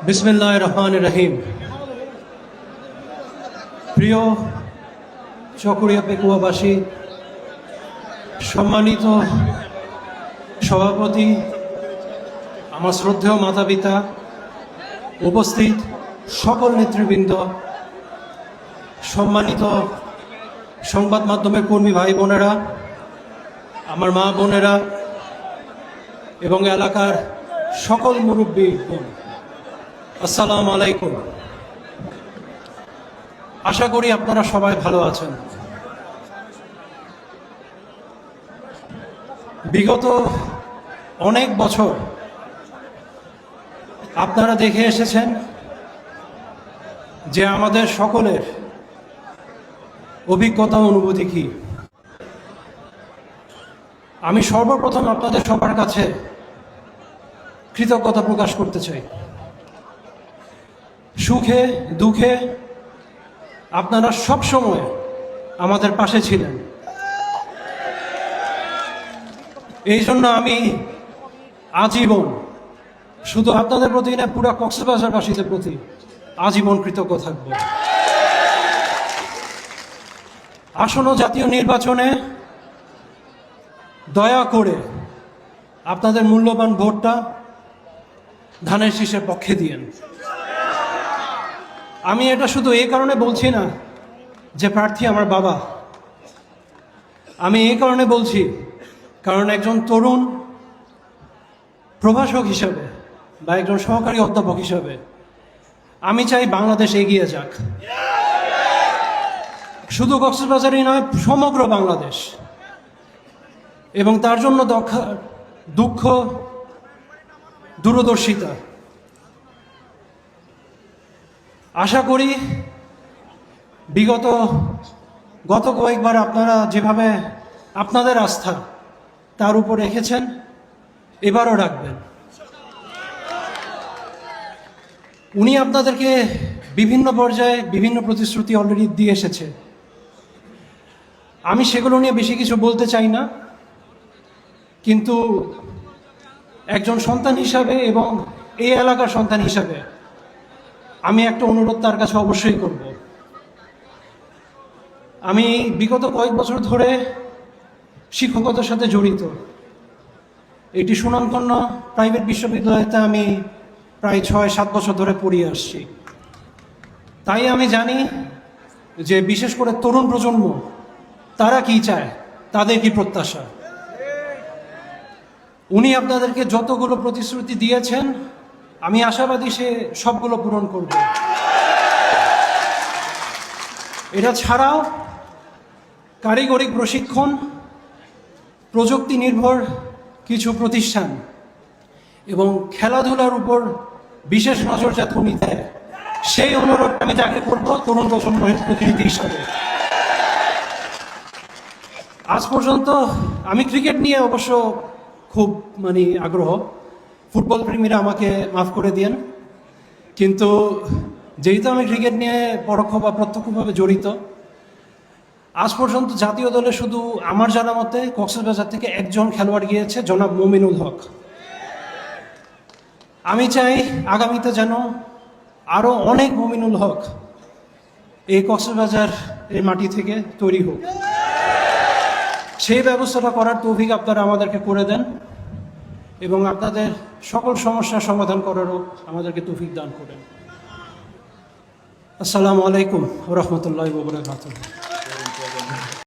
বিসমিল্লাহির রহমানির রহিম। প্রিয় চকরিয়া পেকুয়াবাসী, সম্মানিত সভাপতি, আমার শ্রদ্ধেয় মাতা পিতা, উপস্থিত সকল নেতৃবৃন্দ, সম্মানিত সংবাদ মাধ্যমের কর্মী ভাই বোনেরা, আমার মা বোনেরা এবং এলাকার সকল মুরব্বী, আসসালামু আলাইকুম। আশা করি আপনারা সবাই ভালো আছেন। বিগত অনেক বছর আপনারা দেখে এসেছেন যে আমাদের সকলের অভিজ্ঞতা অনুভূতি কি। আমি সর্বপ্রথম আপনাদের সবার কাছে কৃতজ্ঞতা প্রকাশ করতে চাই। সুখে দুঃখে আপনারা সব সময় আমাদের পাশে ছিলেন। এই জন্য আমি আজীবন, শুধু আপনাদের প্রতি না, পুরো কক্সবাজারবাসীদের প্রতি আজীবন কৃতজ্ঞ থাকব। আসন্ন জাতীয় নির্বাচনে দয়া করে আপনাদের মূল্যবান ভোটটা ধানের শীষের পক্ষে দিয়েন। আমি এটা শুধু এই কারণে বলছি না যে প্রার্থী আমার বাবা, আমি এই কারণে বলছি কারণ একজন তরুণ প্রভাষক হিসাবে বা একজন সহকারী অধ্যাপক হিসাবে আমি চাই বাংলাদেশ এগিয়ে যাক। শুধু কক্সবাজারই নয়, সমগ্র বাংলাদেশ। এবং তার জন্য দুঃখ, দূরদর্শিতা। আশা করি গত কয়েকবার আপনারা যেভাবে আপনাদের আস্থা তার উপর রেখেছেন, এবারও রাখবেন। উনি আপনাদেরকে বিভিন্ন পর্যায়ে বিভিন্ন প্রতিশ্রুতি অলরেডি দিয়ে এসেছে। আমি সেগুলো নিয়ে বেশি কিছু বলতে চাই না, কিন্তু একজন সন্তান হিসাবে এবং এই এলাকার সন্তান হিসাবে আমি একটা অনুরোধ তার কাছে অবশ্যই করব। আমি বিগত কয়েক বছর ধরে শিক্ষকতার সাথে জড়িত। এটি সুনামধন্য প্রাইভেট বিশ্ববিদ্যালয়তে আমি প্রায় 6-7 বছর ধরে পড়িয়ে আসছি। তাই আমি জানি যে বিশেষ করে তরুণ প্রজন্ম তারা কি চায়, তাদের কি প্রত্যাশা। উনি আপনাদেরকে যতগুলো প্রতিশ্রুতি দিয়েছেন, আমি আশাবাদী সে সবগুলো পূরণ করবে। এটা ছাড়াও কারিগরি প্রশিক্ষণ, প্রযুক্তি নির্ভর কিছু প্রতিষ্ঠান এবং খেলাধুলার উপর বিশেষ নজর যাতে উনি দেয়, সেই অনুরোধ আমি তাকে করবো তরুণ প্রজন্মের প্রতিনিধি হিসাবে। আজ পর্যন্ত আমি ক্রিকেট নিয়ে অবশ্য খুব আগ্রহ। ফুটবল প্রেমীরা আমাকে মাফ করে দিয়েন, কিন্তু যেহেতু আমি ক্রিকেট নিয়ে পরোক্ষ বা প্রত্যক্ষভাবে জড়িত, আজ পর্যন্ত জাতীয় দলে শুধু আমার জানা মতে কক্সবাজার থেকে একজন খেলোয়াড় গিয়েছে, জনাব মুমিনুল হক। আমি চাই আগামীতে যেন আরও অনেক মুমিনুল হক এই কক্সবাজার এই মাটি থেকে তৈরি হোক। সেই ব্যবস্থাটা করার তৌফিক আপনারা আমাদেরকে করে দেন এবং আপনাদের সকল সমস্যার সমাধান করারও আমাদেরকে তৌফিক দান করেন। আসসালামু আলাইকুম ওয়া রাহমাতুল্লাহি ওয়া বারাকাতুহু।